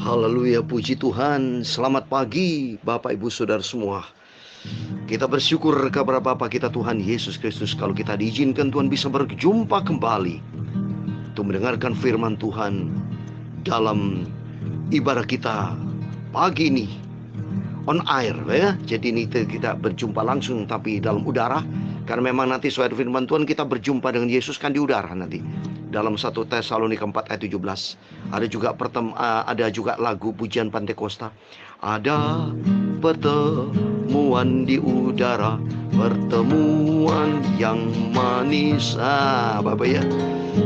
Haleluya, puji Tuhan. Selamat pagi Bapak Ibu Saudara semua. Kita bersyukur kepada Bapa kita Tuhan Yesus Kristus, kalau kita diizinkan Tuhan bisa berjumpa kembali untuk mendengarkan firman Tuhan dalam ibadah kita pagi ini on air ya. Jadi ini kita berjumpa langsung tapi dalam udara, karena memang nanti sesuai firman Tuhan kita berjumpa dengan Yesus kan di udara nanti. Dalam 1 Tesalonika 4 ayat 17 ada juga lagu pujian Pantekosta. Ada pertemuan di udara, pertemuan yang manis. Bapak ya.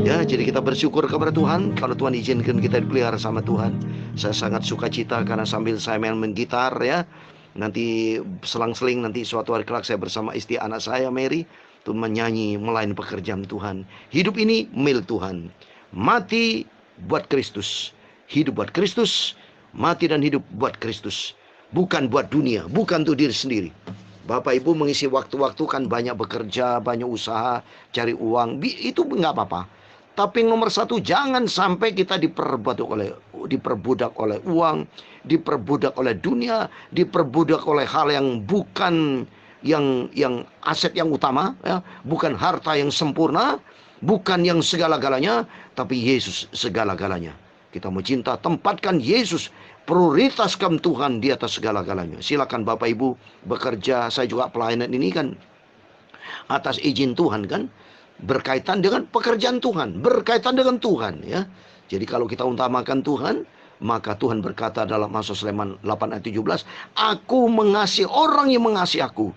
Ya, jadi kita bersyukur kepada Tuhan kalau Tuhan izinkan kita dipelihara sama Tuhan. Saya sangat sukacita karena sambil saya main gitar ya, nanti selang-seling nanti suatu hari kelak saya bersama istri anak saya Mary untuk menyanyi melayani pekerjaan Tuhan. Hidup ini milik Tuhan. Mati buat Kristus, hidup buat Kristus, mati dan hidup buat Kristus. Bukan buat dunia, bukan untuk diri sendiri. Bapak Ibu mengisi waktu-waktu kan banyak bekerja, banyak usaha, cari uang, itu nggak apa-apa. Tapi nomor satu, jangan sampai kita diperbudak oleh uang, diperbudak oleh dunia, diperbudak oleh hal yang bukan yang aset yang utama ya, bukan harta yang sempurna, bukan yang segala-galanya, tapi Yesus segala-galanya. Kita mau cinta, tempatkan Yesus, prioritaskan Tuhan di atas segala-galanya. Silakan Bapak Ibu bekerja. Saya juga pelayanan ini kan atas izin Tuhan kan, berkaitan dengan pekerjaan Tuhan, berkaitan dengan Tuhan ya. Jadi kalau kita utamakan Tuhan, maka Tuhan berkata dalam Mazmur 8 ayat 17, aku mengasihi orang yang mengasihi aku,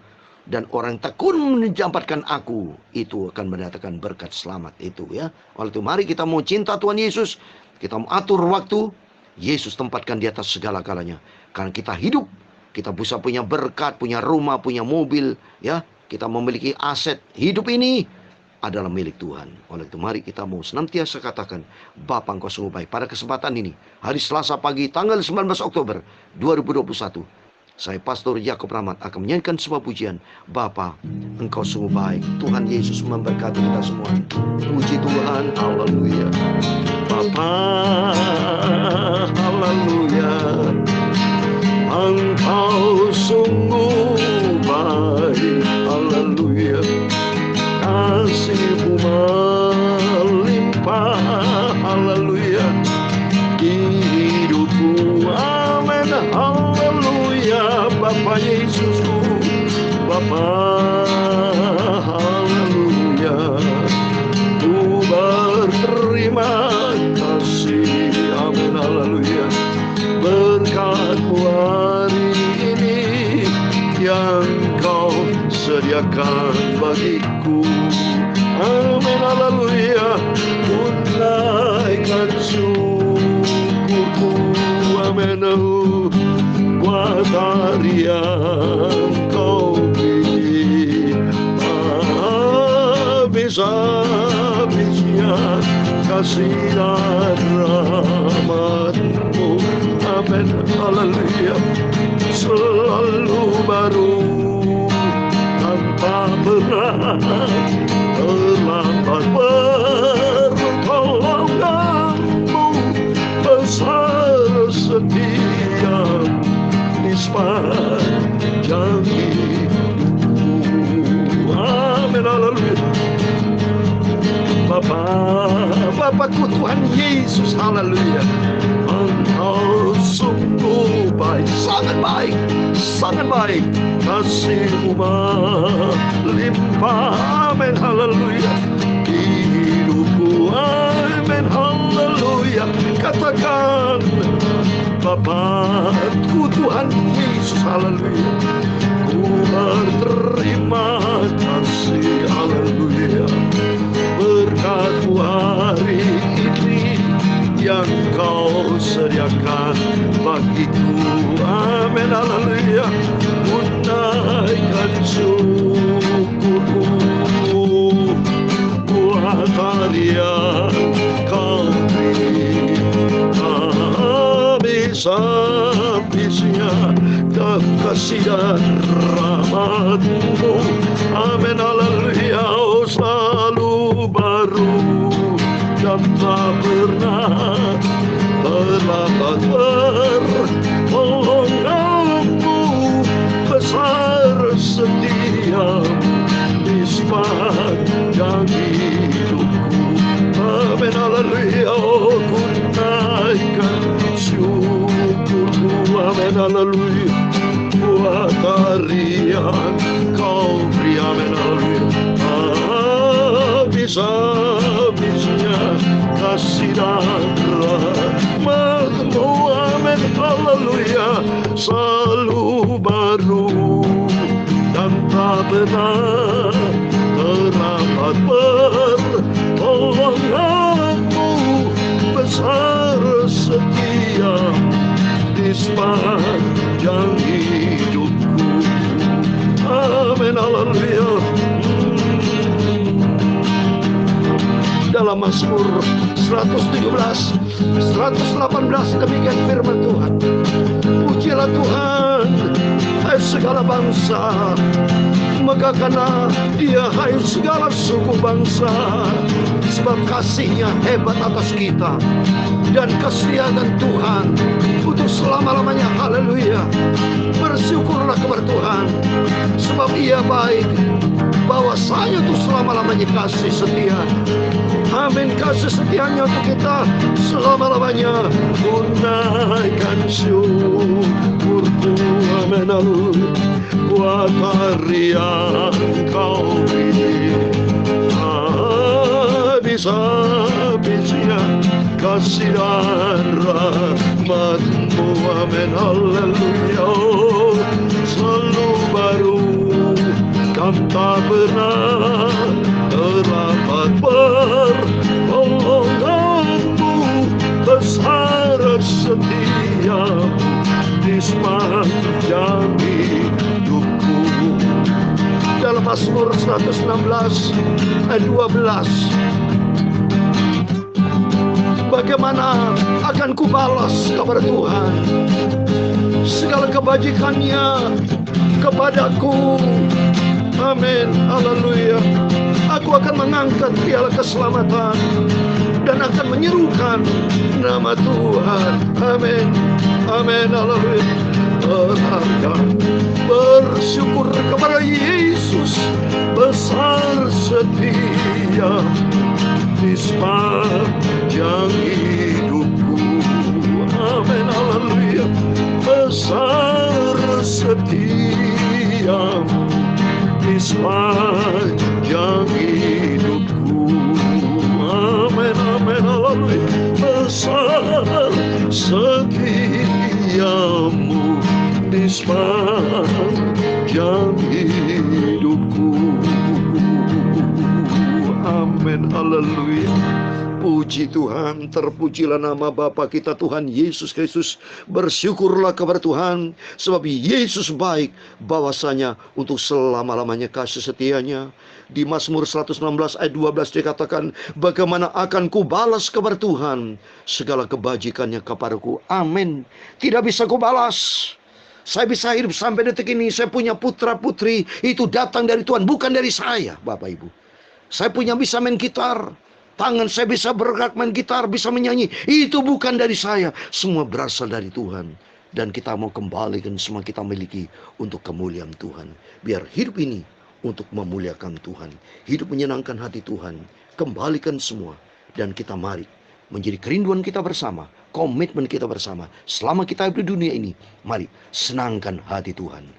dan orang yang tekun menjampatkan aku, itu akan mendatangkan berkat selamat itu ya. Oleh itu mari kita mau cinta Tuhan Yesus, kita mau atur waktu, Yesus tempatkan di atas segala-galanya. Karena kita hidup, kita bisa punya berkat, punya rumah, punya mobil ya, kita memiliki aset. Hidup ini adalah milik Tuhan. Oleh itu mari kita mau senantiasa katakan, Bapa Engkau sungguh baik. Pada kesempatan ini, hari Selasa pagi tanggal 19 Oktober 2021, saya Pastor Yakob Rahmat akan menyanyikan sebuah pujian. Bapa Engkau sungguh baik. Tuhan Yesus memberkati kita semua. Puji Tuhan, haleluya. Bapa, haleluya. Engkau sungguh baik, haleluya. Kasih-Mu melimpah, haleluya. Di hidupku, amin, haleluya. Bapa Yesusku, Bapa, haleluya. Ku berterima kasih, amin, haleluya. Berkat-Mu hari ini yang Kau sediakan bagiku, amin, haleluya. Tunaikan syukurku, amin, buat hari yang Kau beri. Habis-habisnya kasih dan rahmat-Mu, amin, haleluya. Selalu baru, tanpa pernah terlambat. Pertolongan-Mu besar setia di sepanjang hidupku, amin, haleluya. Bapakku Tuhan Yesus, haleluya. Engkau sungguh baik, sangat baik, sangat baik. Kasih-Mu melimpah, amin, haleluya. Di hidupku, amin, haleluya. Katakan, Bapakku Tuhan Yesus, haleluya. Ku berterima kasih, haleluya. Berkat-Mu hari ini yang Kau sediakan bagiku, amin, haleluya. Tunaikan syukurku buat hari yang Kau beri. Habis-habisnya kasih dan rahmat-Mu, amin, haleluya. Oh, selalu baru dan tak pernah terlambat pertolonganmu, besar setia di sepanjang hidupku. Amin, haleluya. Ku naikkan syukurku. Amin, haleluya. Buat tarian kau beri. Amin, haleluya. Habis-habisnya kasih dan rahmat-Mu. Amin, haleluya. Selalu baru dan tak pernah terlambat pertolonganmu, besar setia di sepanjang hidupku. Amin, haleluya. Dalam Mazmur 117, 118 demikian firman Tuhan. Pujilah Tuhan, hai segala bangsa, megahkanlah Dia, hai segala suku bangsa, sebab kasih-Nya hebat atas kita dan kesetiaan Tuhan untuk selama-lamanya. Haleluya. Bersyukurlah kepada Tuhan, sebab Ia baik, bahwasanya untuk selama-lamanya kasih setia. Amin, kasih setianya untuk kita selama-lamanya. Ku naikkan syukurku. Amin, haleluya. Buat tarian kau beri. Habis-habisnya kasih dan rahmat-Mu. Amin, haleluya. Selalu baru dan tak pernah terlambat pertolonganmu, besar setia di sepanjang hidupku. Dalam Mazmur 116 ayat 12, bagaimana akan kubalas kepada Tuhan segala kebajikan-Nya kepadaku. Amin, haleluya. Aku akan mengangkat piala keselamatan dan akan menyerukan nama Tuhan. Amin, amin, haleluya. Berharga bersyukur kepada Yesus, besar setia di sepanjang hidupku. Amin, haleluya. Besar setia di sepanjang hidupku. Amin, amin, haleluya. Besar setiamu di sepanjang hidupku. Amin, haleluya. Puji Tuhan, terpujilah nama Bapa kita Tuhan Yesus Kristus. Bersyukurlah kepada Tuhan, sebab Yesus baik, bahwasanya untuk selama-lamanya kasih setianya. Di Mazmur 116 ayat 12 dikatakan, bagaimana akan kubalas kepada Tuhan segala kebajikannya kepadaku. Amin. Tidak bisa kubalas. Saya bisa hidup sampai detik ini. Saya punya putra putri, itu datang dari Tuhan, bukan dari saya, Bapak Ibu. Saya punya bisa main gitar, tangan saya bisa bergerak main gitar, bisa menyanyi, itu bukan dari saya. Semua berasal dari Tuhan. Dan kita mau kembalikan semua kita miliki untuk kemuliaan Tuhan. Biar hidup ini untuk memuliakan Tuhan, hidup menyenangkan hati Tuhan. Kembalikan semua, dan kita mari menjadi kerinduan kita bersama, komitmen kita bersama. Selama kita hidup di dunia ini, mari senangkan hati Tuhan.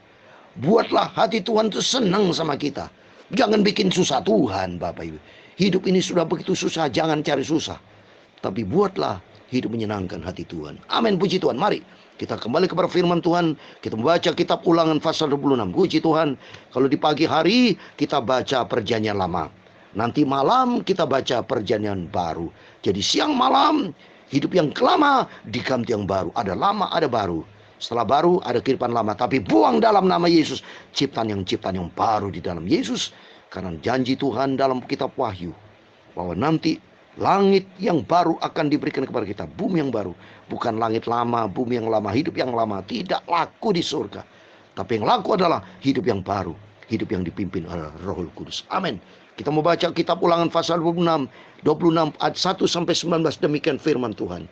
Buatlah hati Tuhan itu senang sama kita. Jangan bikin susah Tuhan, Bapak Ibu. Hidup ini sudah begitu susah, jangan cari susah. Tapi buatlah hidup menyenangkan hati Tuhan. Amin, puji Tuhan. Mari kita kembali kepada firman Tuhan. Kita membaca kitab Ulangan pasal 26. Puji Tuhan. Kalau di pagi hari kita baca perjanjian lama, nanti malam kita baca perjanjian baru. Jadi siang malam hidup yang lama diganti yang baru. Ada lama, ada baru. Setelah baru ada kehidupan lama, tapi buang dalam nama Yesus ciptaan yang baru di dalam Yesus. Karena janji Tuhan dalam kitab Wahyu bahwa nanti langit yang baru akan diberikan kepada kita, bumi yang baru. Bukan langit lama, bumi yang lama, hidup yang lama tidak laku di surga. Tapi yang laku adalah hidup yang baru, hidup yang dipimpin oleh Roh Kudus. Amin. Kita mau baca kitab Ulangan pasal 26 ayat 1 sampai 19, demikian firman Tuhan.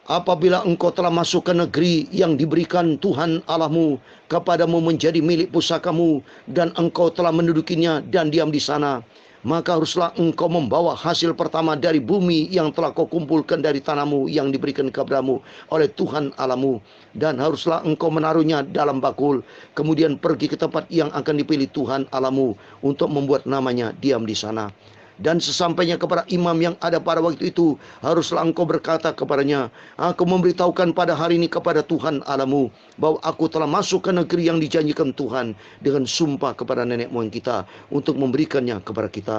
Apabila engkau telah masuk ke negeri yang diberikan Tuhan Allahmu kepadamu menjadi milik pusakamu, dan engkau telah mendudukinya dan diam di sana, maka haruslah engkau membawa hasil pertama dari bumi yang telah kau kumpulkan dari tanahmu yang diberikan kepadamu oleh Tuhan Allahmu, dan haruslah engkau menaruhnya dalam bakul, kemudian pergi ke tempat yang akan dipilih Tuhan Allahmu untuk membuat namanya diam di sana. Dan sesampainya kepada imam yang ada pada waktu itu, haruslah engkau berkata kepadanya, aku memberitahukan pada hari ini kepada Tuhan Allahmu bahwa aku telah masuk ke negeri yang dijanjikan Tuhan dengan sumpah kepada nenek moyang kita untuk memberikannya kepada kita.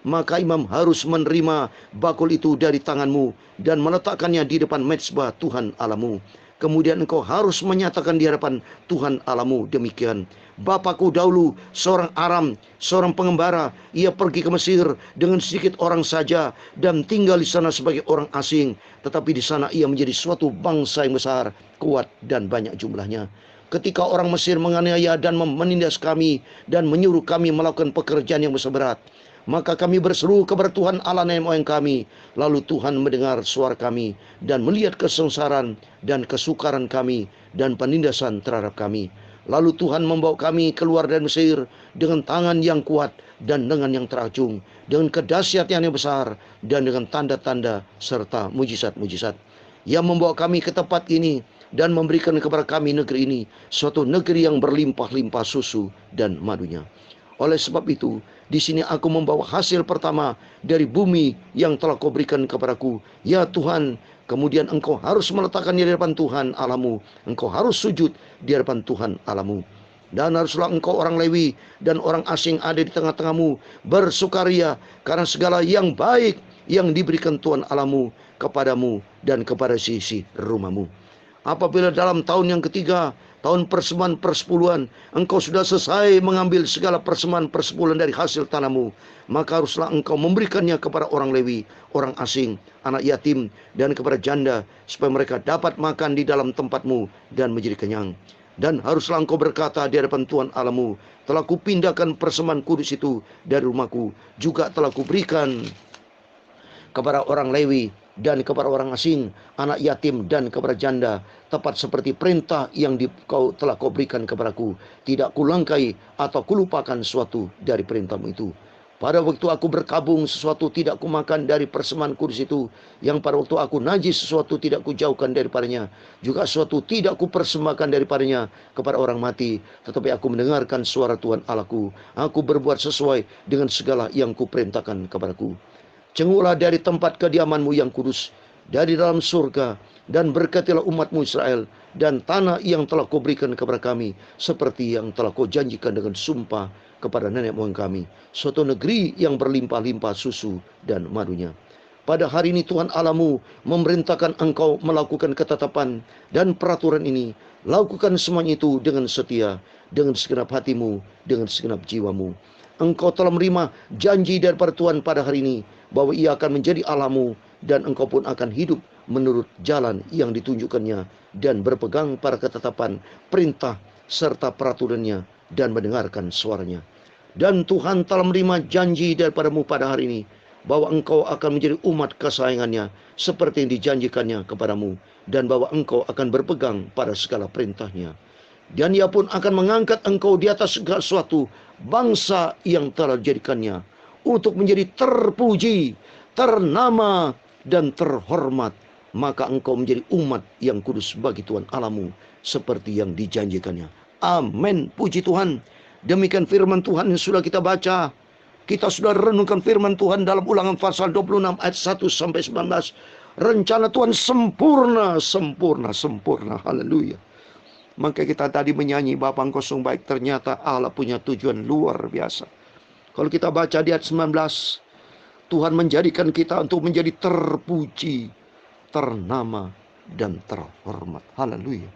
Maka imam harus menerima bakul itu dari tanganmu dan meletakkannya di depan mezbah Tuhan Allahmu. Kemudian engkau harus menyatakan di hadapan Tuhan Allahmu demikian, Bapakku dahulu seorang Aram, seorang pengembara, ia pergi ke Mesir dengan sedikit orang saja dan tinggal di sana sebagai orang asing. Tetapi di sana ia menjadi suatu bangsa yang besar, kuat dan banyak jumlahnya. Ketika orang Mesir menganiaya dan menindas kami dan menyuruh kami melakukan pekerjaan yang besar berat, maka kami berseru kepada Tuhan Allah nenek moyang kami. Lalu Tuhan mendengar suara kami dan melihat kesengsaraan dan kesukaran kami dan penindasan terhadap kami. Lalu Tuhan membawa kami keluar dari Mesir dengan tangan yang kuat dan dengan yang teracung, dengan kedahsyatan yang besar dan dengan tanda-tanda serta mujizat-mujizat. Yang membawa kami ke tempat ini dan memberikan kepada kami negeri ini, suatu negeri yang berlimpah-limpah susu dan madunya. Oleh sebab itu, di sini aku membawa hasil pertama dari bumi yang telah kau berikan kepadaku, ya Tuhan. Kemudian engkau harus meletakkannya di hadapan Tuhan Allahmu. Engkau harus sujud di hadapan Tuhan Allahmu. Dan haruslah engkau orang Lewi dan orang asing ada di tengah-tengahmu bersukaria karena segala yang baik yang diberikan Tuhan Allahmu kepadamu dan kepada sisi rumahmu. Apabila dalam tahun yang ketiga, tahun persembahan persepuluhan, engkau sudah selesai mengambil segala persembahan persepuluhan dari hasil tanahmu, maka haruslah engkau memberikannya kepada orang Lewi, orang asing, anak yatim, dan kepada janda, supaya mereka dapat makan di dalam tempatmu dan menjadi kenyang. Dan haruslah engkau berkata di hadapan Tuhan Allahmu, telah kupindahkan persembahan kudus itu dari rumahku, juga telah kuberikan kepada orang Lewi dan kepada orang asing, anak yatim dan kepada janda, tepat seperti perintah yang telah kau berikan kepadaku. Tidak kulangkai atau kulupakan suatu dari perintahmu itu. Pada waktu aku berkabung, sesuatu tidak kumakan dari persembahan kudus itu. Yang pada waktu aku najis, sesuatu tidak kujauhkan daripadanya. Juga sesuatu tidak kupersembahkan daripadanya kepada orang mati. Tetapi aku mendengarkan suara Tuhan Allahku. Aku berbuat sesuai dengan segala yang kuperintahkan kepadaku. Cenguklah dari tempat kediamanmu yang kudus, dari dalam surga, dan berkatilah umatmu Israel, dan tanah yang telah kau berikan kepada kami, seperti yang telah kau janjikan dengan sumpah kepada nenek moyang kami, suatu negeri yang berlimpah-limpah susu dan madunya. Pada hari ini Tuhan Allahmu memerintahkan engkau melakukan ketetapan dan peraturan ini. Lakukan semuanya itu dengan setia, dengan segenap hatimu, dengan segenap jiwamu. Engkau telah menerima janji daripada Tuhan pada hari ini, bahwa ia akan menjadi Allahmu, dan engkau pun akan hidup menurut jalan yang ditunjukkannya, dan berpegang pada ketetapan, perintah, serta peraturannya, dan mendengarkan suaranya. Dan Tuhan telah menerima janji daripadamu pada hari ini, bahwa engkau akan menjadi umat kesayangannya, seperti yang dijanjikannya kepadamu, dan bahwa engkau akan berpegang pada segala perintahnya. Dan ia pun akan mengangkat engkau di atas segala sesuatu bangsa yang telah dijadikannya, untuk menjadi terpuji, ternama, dan terhormat. Maka engkau menjadi umat yang kudus bagi Tuhan Allahmu, seperti yang dijanjikannya. Amin. Puji Tuhan. Demikian firman Tuhan yang sudah kita baca. Kita sudah renungkan firman Tuhan dalam Ulangan pasal 26 ayat 1 sampai 19. Rencana Tuhan sempurna, sempurna, sempurna. Haleluya. Maka kita tadi menyanyi, Bapa Engkau sungguh baik, ternyata Allah punya tujuan luar biasa. Kalau kita baca di ayat 19, Tuhan menjadikan kita untuk menjadi terpuji, ternama, dan terhormat. Haleluya.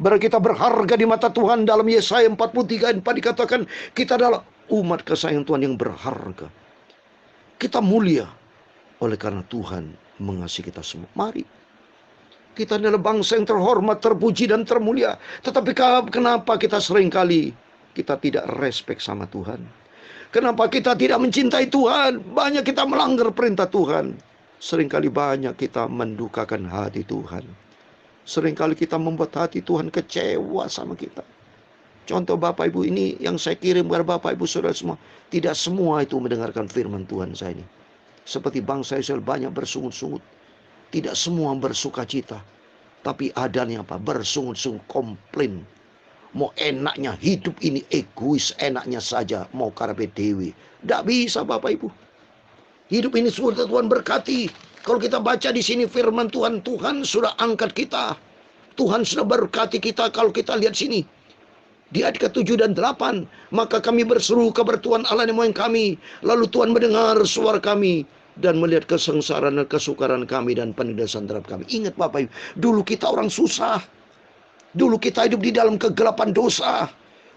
Berarti kita berharga di mata Tuhan. Dalam Yesaya 43 ayat 4 dikatakan, kita adalah umat kesayangan Tuhan yang berharga. Kita mulia oleh karena Tuhan mengasihi kita semua. Mari. Kita adalah bangsa yang terhormat, terpuji, dan termulia. Tetapi kenapa kita seringkali kita tidak respect sama Tuhan? Kenapa kita tidak mencintai Tuhan? Banyak kita melanggar perintah Tuhan. Seringkali banyak kita mendukakan hati Tuhan. Seringkali kita membuat hati Tuhan kecewa sama kita. Contoh Bapak Ibu, ini yang saya kirim kepada Bapak Ibu Saudara semua. Tidak semua itu mendengarkan firman Tuhan saya ini. Seperti bangsa Israel banyak bersungut-sungut. Tidak semua bersuka cita. Tapi adanya apa? Bersungut-sungut, komplain. Mau enaknya hidup ini egois, enaknya saja mau karepe dewi. Tidak bisa Bapak Ibu. Hidup ini sudah Tuhan berkati. Kalau kita baca di sini firman Tuhan, Tuhan sudah angkat kita. Tuhan sudah berkati kita. Kalau kita lihat sini, di ayat ke-7 dan 8, maka kami berseru kepada Tuhan Allah yang moyang kami. Lalu Tuhan mendengar suara kami dan melihat kesengsaraan dan kesukaran kami dan penindasan terhadap kami. Ingat Bapak Ibu, dulu kita orang susah. Dulu kita hidup di dalam kegelapan dosa.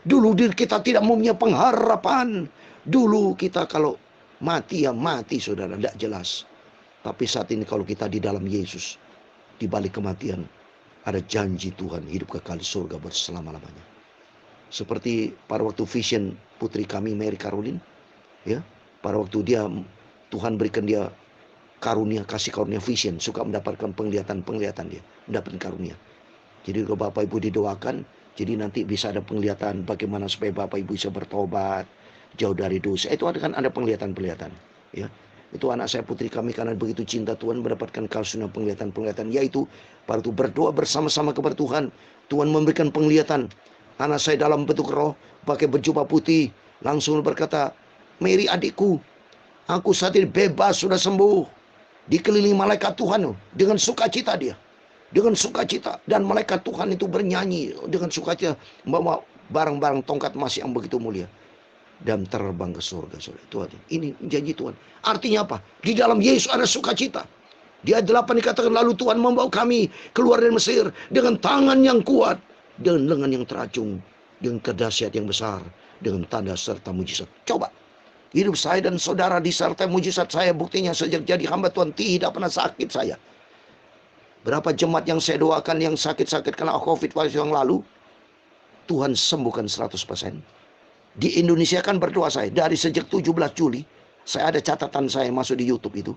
Dulu kita tidak mempunyai pengharapan. Dulu kita kalau mati ya mati saudara, tidak jelas. Tapi saat ini kalau kita di dalam Yesus, di balik kematian, ada janji Tuhan hidup kekal di surga berselama-lamanya. Seperti pada waktu vision putri kami Mary Caroline, ya, pada waktu Tuhan berikan dia kasih karunia vision, suka mendapatkan penglihatan dia, mendapatkan karunia. Jadi kalau Bapak Ibu didoakan, jadi nanti bisa ada penglihatan bagaimana supaya Bapak Ibu bisa bertobat, jauh dari dosa. Itu ada penglihatan, ya. Itu anak saya putri kami karena begitu cinta Tuhan mendapatkan karunia penglihatan, yaitu pada itu berdoa bersama-sama kepada Tuhan. Tuhan memberikan penglihatan. Anak saya dalam bentuk roh pakai baju putih langsung berkata, Mary adikku, aku saat ini bebas, sudah sembuh, dikelilingi malaikat Tuhan dengan sukacita dia, dengan sukacita, dan malaikat Tuhan itu bernyanyi dengan sukacita membawa barang-barang tongkat emas yang begitu mulia dan terbang ke surga. Tuhan, ini janji Tuhan. Artinya apa? Di dalam Yesus ada sukacita. Di ayat 8 dikatakan, lalu Tuhan membawa kami keluar dari Mesir dengan tangan yang kuat, dengan lengan yang teracung, dengan kedahsyat yang besar, dengan tanda serta mujizat. Coba, hidup saya dan saudara disertai mujizat saya. Buktinya sejak jadi hamba Tuhan tidak pernah sakit saya. Berapa jemaat yang saya doakan yang sakit-sakit kena COVID waktu yang lalu, Tuhan sembuhkan 100%. Di Indonesia kan berdoa saya, dari sejak 17 Juli, saya ada catatan saya masuk di YouTube itu.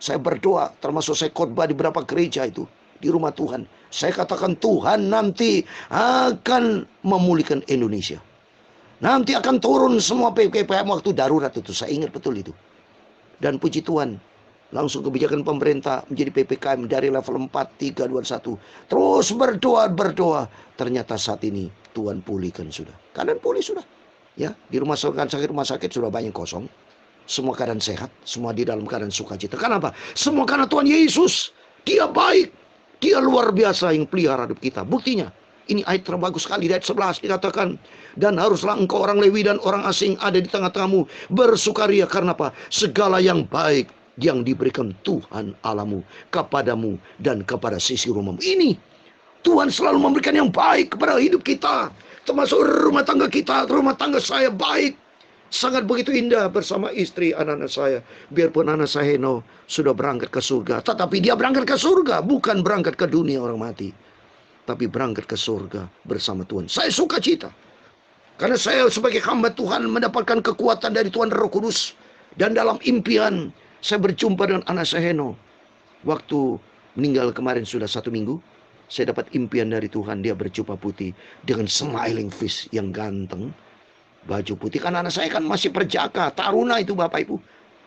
Saya berdoa, termasuk saya khotbah di beberapa gereja itu, di rumah Tuhan. Saya katakan Tuhan nanti akan memulihkan Indonesia. Nanti akan turun semua PPKM waktu darurat itu. Saya ingat betul itu. Dan puji Tuhan, langsung kebijakan pemerintah menjadi PPKM dari level 4, 3, 2, 1. Terus berdoa. Ternyata saat ini Tuhan pulihkan sudah. Keadaan pulih sudah. Ya, di rumah sakit sudah banyak kosong. Semua keadaan sehat, semua di dalam keadaan sukacita. Kenapa? Semua karena Tuhan Yesus. Dia baik. Dia luar biasa yang pelihara hidup kita. Buktinya, ini ayat terbagus sekali. Di ayat 11 dikatakan, dan haruslah engkau orang Lewi dan orang asing ada di tengah-tengahmu bersukaria. Karena apa? Segala yang baik yang diberikan Tuhan Allahmu kepadamu dan kepada sisi rumahmu. Ini Tuhan selalu memberikan yang baik kepada hidup kita. Termasuk rumah tangga kita, rumah tangga saya baik. Sangat begitu indah bersama istri anak-anak saya. Biarpun anak saya Heno sudah berangkat ke surga, tetapi dia berangkat ke surga, bukan berangkat ke dunia orang mati, tapi berangkat ke surga bersama Tuhan. Saya suka cita, karena saya sebagai hamba Tuhan mendapatkan kekuatan dari Tuhan Roh Kudus. Dan dalam impian saya berjumpa dengan anak saya Heno. Waktu meninggal kemarin sudah 1 minggu, saya dapat impian dari Tuhan. Dia berjubah putih dengan smiling face yang ganteng, baju putih. Karena anak saya kan masih perjaka, taruna itu Bapak Ibu.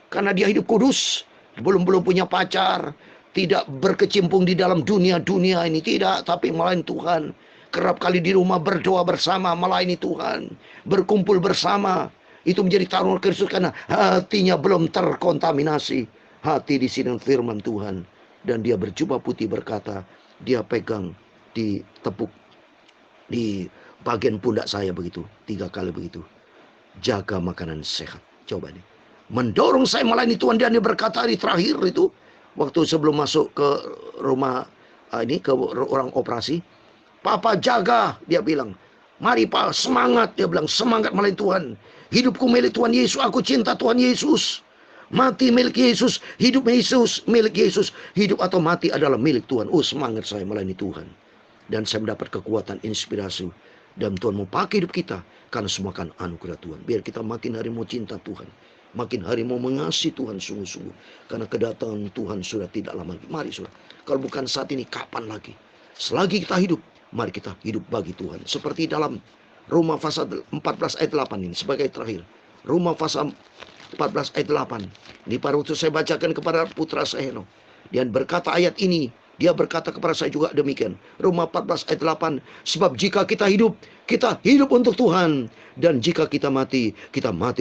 Karena dia hidup kudus, belum punya pacar, tidak berkecimpung di dalam dunia ini, tidak, tapi melayani Tuhan. Kerap kali di rumah berdoa bersama, melayani Tuhan, berkumpul bersama. Itu menjadi taruna Kristus karena hatinya belum terkontaminasi. Hati di sini firman Tuhan. Dan dia berjubah putih berkata, dia pegang di tepuk di bagian pundak saya begitu, 3 kali begitu. Jaga makanan sehat. Coba nih. Mendorong saya melayani Tuhan. Dan dia berkata hari terakhir itu, waktu sebelum masuk ke rumah ke orang operasi, Papa jaga, dia bilang. Mari Pak, semangat, dia bilang, semangat melayani Tuhan. Hidupku milik Tuhan Yesus, aku cinta Tuhan Yesus. Mati milik Yesus, hidup Yesus, milik Yesus. Hidup atau mati adalah milik Tuhan. Oh, semangat saya melayani Tuhan. Dan saya mendapat kekuatan, inspirasi. Dan Tuhan mau pakai hidup kita. Karena semua kan anugerah Tuhan. Biar kita makin hari mau cinta Tuhan. makin hari mau mengasihi Tuhan sungguh-sungguh. Karena kedatangan Tuhan sudah tidak lama lagi. Mari saudara, kalau bukan saat ini kapan lagi? Selagi kita hidup, mari kita hidup bagi Tuhan. Seperti dalam Roma pasal 14 ayat 8 ini sebagai terakhir. Roma pasal 14 ayat 8. Ini pada waktu saya bacakan kepada putra saya Heno. Dan berkata ayat ini, dia berkata kepada saya juga demikian. Roma 14 ayat 8. Sebab jika kita hidup untuk Tuhan. Dan jika kita mati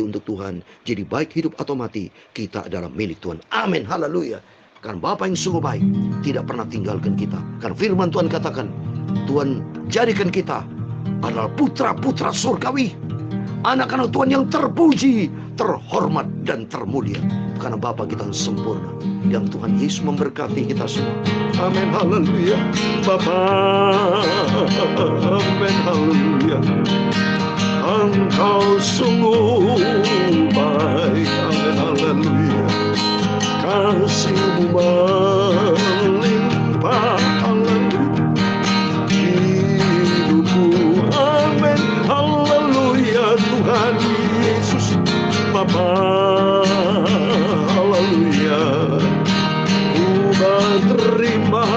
untuk Tuhan. Jadi baik hidup atau mati, kita adalah milik Tuhan. Amin, haleluya. Karena Bapa yang sungguh baik tidak pernah tinggalkan kita. Karena firman Tuhan katakan, Tuhan jadikan kita adalah putra-putra surgawi. Anak-anak Tuhan yang terpuji, terhormat, dan termulia. Karena Bapa kita yang sempurna. Yang Tuhan Yesus memberkati kita semua. Amin, haleluya. Bapa, amin, haleluya. Engkau sungguh baik, amin, haleluya. Kasih-Mu melimpah, haleluya. Hidupku, amin, haleluya. Tuhan Yesus, Bapa, haleluya. Ku berterima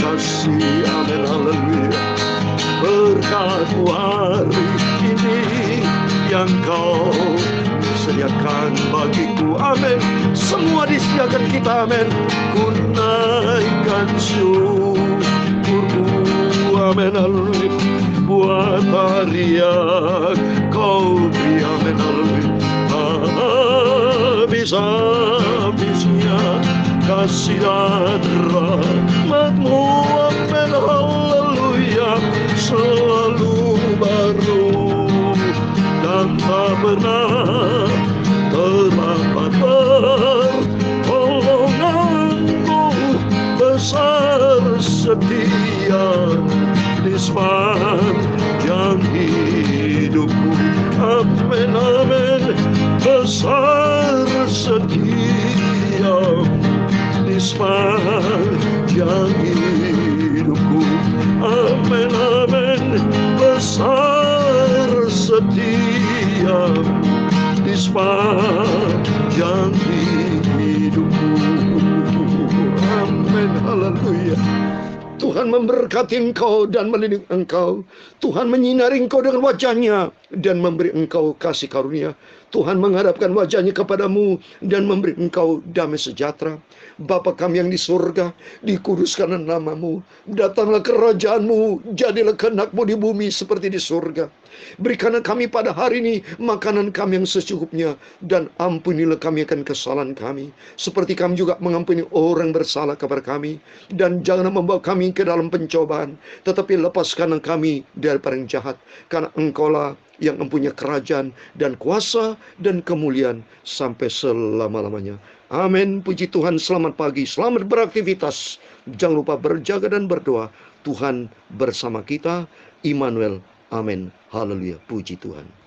kasih, amin, haleluya. Berkat-Mu hari ini yang Kau sediakan bagiku, amin. Semua disediakan kita, amin. Ku naikkan syukurku, amin, haleluya. Buat hari yang Kau beri, amin, haleluya. Habis-habisnya kasih dan rahmat-Mu, amin, haleluya. Selalu baru dan tak pernah terlambat. Pertolongan-Mu besar setia di sepanjang hidupku, amin, amin. Besar setia di sepanjang hidupku, amin, amin. Besar setia di sepanjang hidupku, amin, haleluya. Tuhan memberkati engkau dan melindungi engkau. Tuhan menyinari engkau dengan wajah-Nya dan memberi engkau kasih karunia. Tuhan menghadapkan wajah-Nya kepadamu dan memberi engkau damai sejahtera. Bapa kami yang di surga, dikuduskanlah nama-Mu. Datanglah kerajaan-Mu, jadilah kehendak-Mu di bumi seperti di surga. Berikanlah kami pada hari ini makanan kami yang secukupnya, dan ampunilah kami akan kesalahan kami, seperti kami juga mengampuni orang bersalah kepada kami. Dan janganlah membawa kami ke dalam pencobaan, tetapi lepaskanlah kami daripada yang jahat. Karena Engkau-lah yang mempunyai kerajaan dan kuasa dan kemuliaan sampai selama-lamanya. Amin. Puji Tuhan. Selamat pagi, selamat beraktivitas. Jangan lupa berjaga dan berdoa. Tuhan bersama kita. Immanuel. Amin. Haleluya. Puji Tuhan.